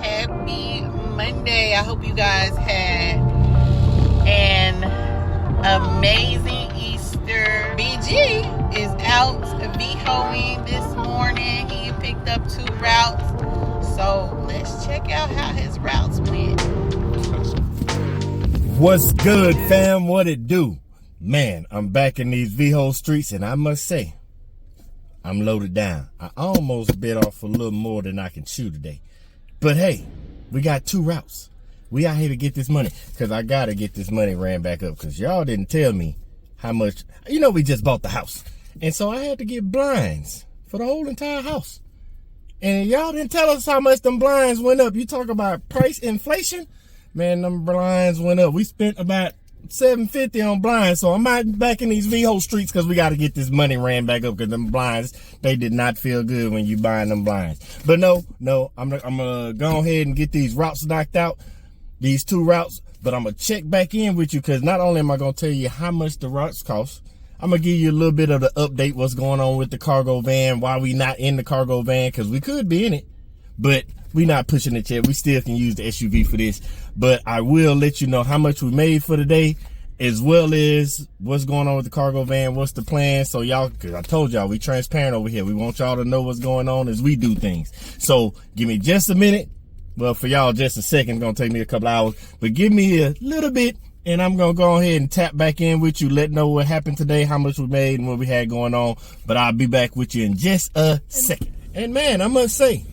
Happy Monday. I hope you guys had an amazing Easter. BG is out Vehoing this morning. He picked up 2 routes. So let's check out how his routes went. What's good, fam? What it do? Man, I'm back in these Veho streets, and I must say, I'm loaded down. I almost bit off a little more than I can chew today. But hey, we got 2 routes. We out here to get this money, because I got to get this money ran back up, because y'all didn't tell me how much. You know, we just bought the house. And so I had to get blinds for the whole entire house. And y'all didn't tell us how much them blinds went up. You talk about price inflation? Man, them blinds went up. We spent about $750 on blinds, so I'm out back in these Veho streets because we got to get this money ran back up, because them blinds, they did not feel good when you buying them blinds. But no, I'm gonna go ahead and get these routes knocked out, these 2 routes, but I'm gonna check back in with you, because not only am I gonna tell you how much the routes cost, I'm gonna give you a little bit of the update, what's going on with the cargo van, why we not in the cargo van, because we could be in it, but we not pushing it yet. We still can use the SUV for this, but I will let you know how much we made for the day, as well as what's going on with the cargo van, what's the plan. So y'all, because I told y'all, we transparent over here. We want y'all to know what's going on as we do things. So give me just a minute. Well, for y'all, just a second. It's gonna take me a couple hours, but give me a little bit, and I'm gonna go ahead and tap back in with you, let know what happened today, how much we made, and what we had going on. But I'll be back with you in just a second. And man, I must say,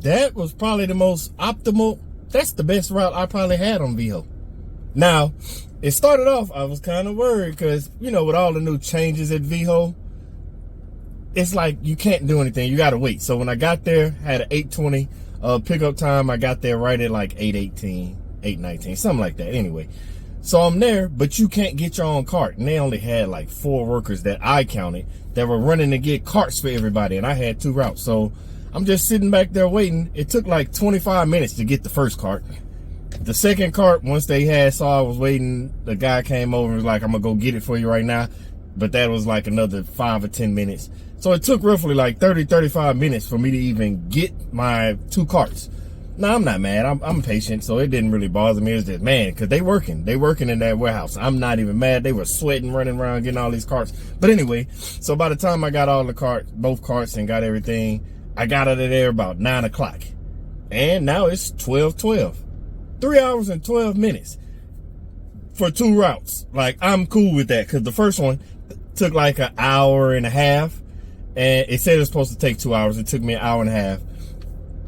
that was probably the most optimal. That's the best route I probably had on Veho. Now, it started off, I was kind of worried, because, you know, with all the new changes at Veho, it's like you can't do anything. You got to wait. So when I got there, had an 8:20 pickup time. I got there right at like 8:18, 8:19, something like that. Anyway, so I'm there, but you can't get your own cart. And they only had like 4 workers that I counted that were running to get carts for everybody. And I had 2 routes. So I'm just sitting back there waiting. It took like 25 minutes to get the first cart. The second cart, once they saw I was waiting, the guy came over and was like, I'm gonna go get it for you right now. But that was like another 5 or 10 minutes. So it took roughly like 30, 35 minutes for me to even get my 2 carts. Now, I'm not mad. I'm patient, so it didn't really bother me. It's just, man, because they working in that warehouse. I'm not even mad. They were sweating, running around, getting all these carts. But anyway, so by the time I got all the carts, both carts, and got everything, I got out of there about 9 o'clock. And now it's 12:12. 3 hours and 12 minutes for 2 routes. Like, I'm cool with that, because the first one took like an hour and a half. And it said it was supposed to take 2 hours. It took me an hour and a half.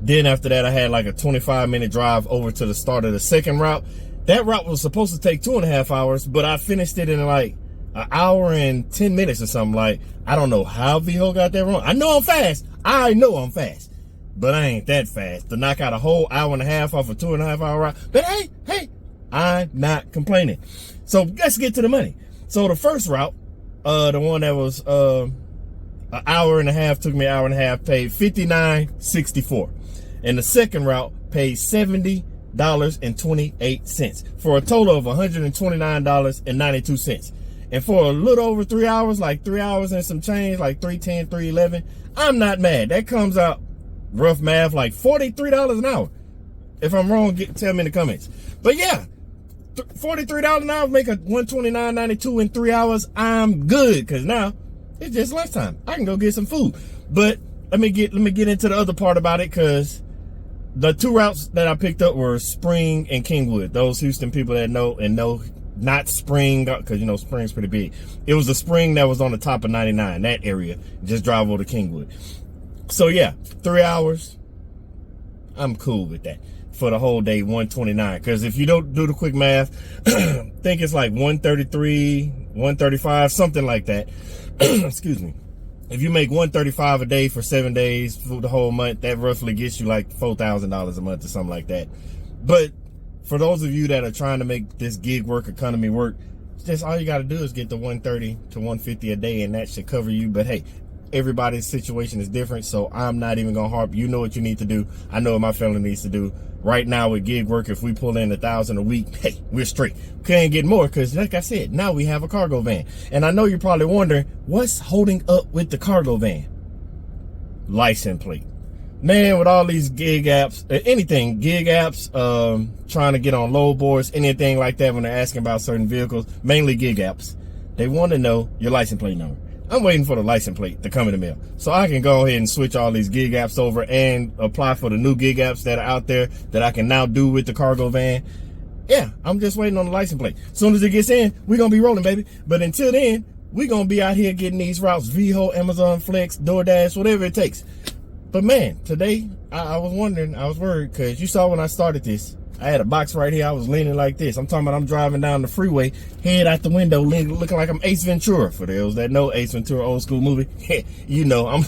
Then after that, I had like a 25-minute drive over to the start of the second route. That route was supposed to take 2.5 hours, but I finished it in like an hour and 10 minutes or something. Like, I don't know how Veho got that wrong. I know I'm fast. I know I'm fast, but I ain't that fast to knock out a whole hour and a half off a 2.5 hour route. But hey, I'm not complaining. So let's get to the money. So the first route, the one that was an hour and a half, took me an hour and a half, paid $59.64. And the second route paid $70.28 for a total of $129.92. And for a little over 3 hours, like 3 hours and some change, like 3:10, 3:11, I'm not mad. That comes out, rough math, like $43 an hour. If I'm wrong, tell me in the comments. But yeah, $43 an hour, make a $129.92 in 3 hours. I'm good, because now it's just lunchtime. I can go get some food. But let me get into the other part about it, because the 2 routes that I picked up were Spring and Kingwood. Those Houston people that know, not Spring, because, you know, Spring's pretty big. It was the Spring that was on the top of 99, that area. Just drive over to Kingwood. So yeah, 3 hours. I'm cool with that. For the whole day, 129. Because if you don't do the quick math, think it's like 133, 135, something like that. Excuse me. If you make 135 a day for 7 days for the whole month, that roughly gets you like $4,000 a month or something like that. But for those of you that are trying to make this gig work economy work, just all you got to do is get the 130 to 150 a day, and that should cover you. But hey, everybody's situation is different, so I'm not even gonna harp. You know what you need to do. I know what my family needs to do. Right now with gig work, if we pull in $1,000 a week, hey, we're straight. Can't get more, because like I said, now we have a cargo van. And I know you're probably wondering, what's holding up with the cargo van? License plate. Man, with all these gig apps, anything, gig apps, trying to get on load boards, anything like that when they're asking about certain vehicles, mainly gig apps, they want to know your license plate number. I'm waiting for the license plate to come in the mail so I can go ahead and switch all these gig apps over and apply for the new gig apps that are out there that I can now do with the cargo van. Yeah, I'm just waiting on the license plate. As soon as it gets in, we're going to be rolling, baby. But until then, we're going to be out here getting these routes, Veho, Amazon Flex, DoorDash, whatever it takes. But man, today I was wondering, I was worried because you saw when I started this, I had a box right here. I was leaning like this. I'm talking about I'm driving down the freeway, head out the window, looking like I'm Ace Ventura. For those that know Ace Ventura, old school movie, you know, I'm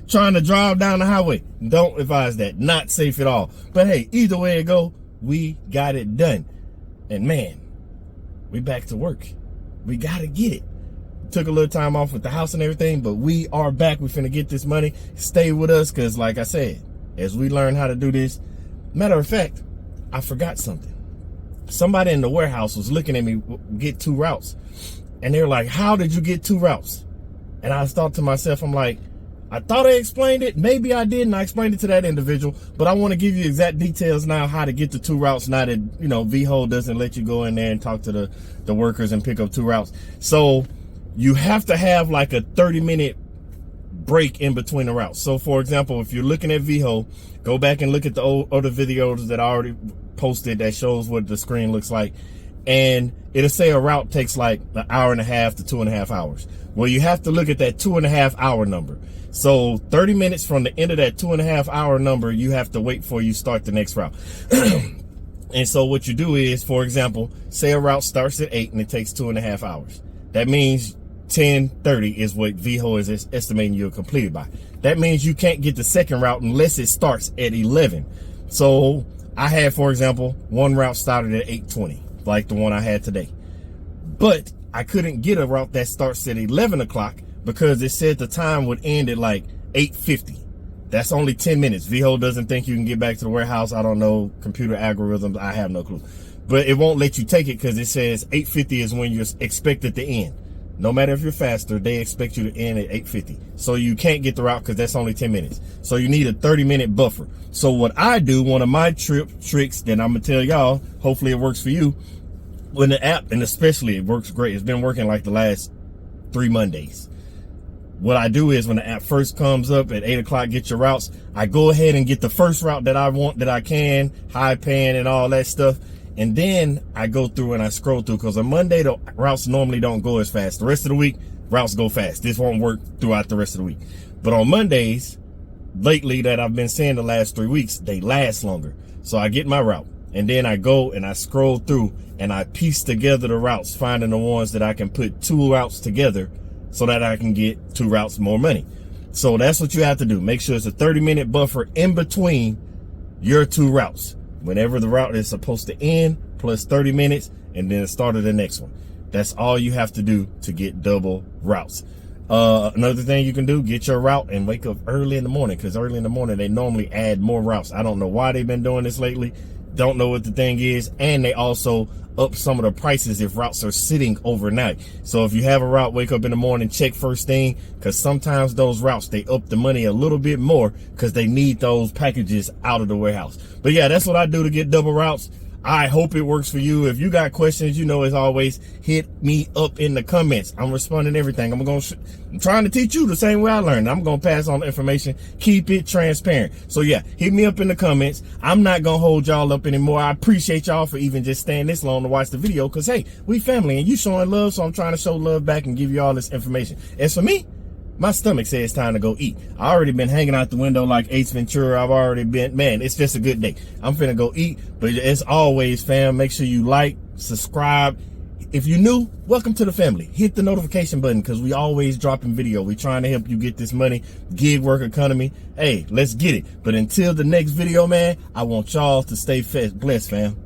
trying to drive down the highway. Don't advise that. Not safe at all. But hey, either way it go, we got it done. And man, we back to work. We got to get it. Took a little time off with the house and everything, but we are back. We finna get this money. Stay with us because like I said, as we learn how to do this, matter of fact, I forgot something. Somebody in the warehouse was looking at me get 2 routes. And they're like, how did you get 2 routes? And I thought to myself, I'm like, I thought I explained it. Maybe I didn't. I explained it to that individual. But I want to give you exact details now how to get the 2 routes now that, you know, Veho doesn't let you go in there and talk to the workers and pick up 2 routes. So you have to have like a 30-minute break in between the routes. So for example, if you're looking at Veho, go back and look at the other videos that I already posted that shows what the screen looks like. And it'll say a route takes like an hour and a half to 2.5 hours. Well, you have to look at that 2.5 hour number. So 30 minutes from the end of that 2.5 hour number, you have to wait before you start the next route. And so what you do is, for example, say a route starts at 8 and it takes 2.5 hours. That means 10:30 is what Veho is estimating you'll complete it by. That means you can't get the second route unless it starts at 11. So I had, for example, one route started at 8:20, like the one I had today. But I couldn't get a route that starts at 11 o'clock because it said the time would end at like 8:50. That's only 10 minutes. Veho doesn't think you can get back to the warehouse. I don't know computer algorithms. I have no clue. But it won't let you take it because it says 8:50 is when you're expected to end. No matter if you're faster, they expect you to end at 8:50. So you can't get the route because that's only 10 minutes. So you need a 30-minute buffer. So what I do, one of my tricks that I'm going to tell y'all, hopefully it works for you, when the app, and especially it works great. It's been working like the last 3 Mondays. What I do is when the app first comes up at 8 o'clock, get your routes, I go ahead and get the first route that I want, that I can, high paying and all that stuff. And then I go through and I scroll through because on Monday, the routes normally don't go as fast. The rest of the week, routes go fast. This won't work throughout the rest of the week. But on Mondays, lately that I've been seeing the last 3 weeks, they last longer. So I get my route and then I go and I scroll through and I piece together the routes, finding the ones that I can put 2 routes together so that I can get 2 routes more money. So that's what you have to do. Make sure it's a 30-minute buffer in between your 2 routes. Whenever the route is supposed to end, plus 30 minutes, and then start of the next one. That's all you have to do to get double routes. Another thing you can do, get your route and wake up early in the morning, because early in the morning, they normally add more routes. I don't know why they've been doing this lately. Don't know what the thing is. And they also up some of the prices if routes are sitting overnight. So if you have a route, wake up in the morning, check first thing, because sometimes those routes, they up the money a little bit more because they need those packages out of the warehouse. But yeah, that's what I do to get double routes. I hope it works for you. If you got questions, you know, as always, hit me up in the comments. I'm responding to everything. I'm trying to teach you the same way I learned. I'm going to pass on the information. Keep it transparent. So yeah, hit me up in the comments. I'm not going to hold y'all up anymore. I appreciate y'all for even just staying this long to watch the video because, hey, we family and you showing love. So I'm trying to show love back and give you all this information. As for me, my stomach says it's time to go eat. I already been hanging out the window like Ace Ventura. I've already been, man, it's just a good day. I'm finna go eat. But as always, fam, make sure you like, subscribe. If you're new, welcome to the family. Hit the notification button because we always dropping video. We trying to help you get this money, gig work economy. Hey, let's get it. But until the next video, man, I want y'all to stay blessed, fam.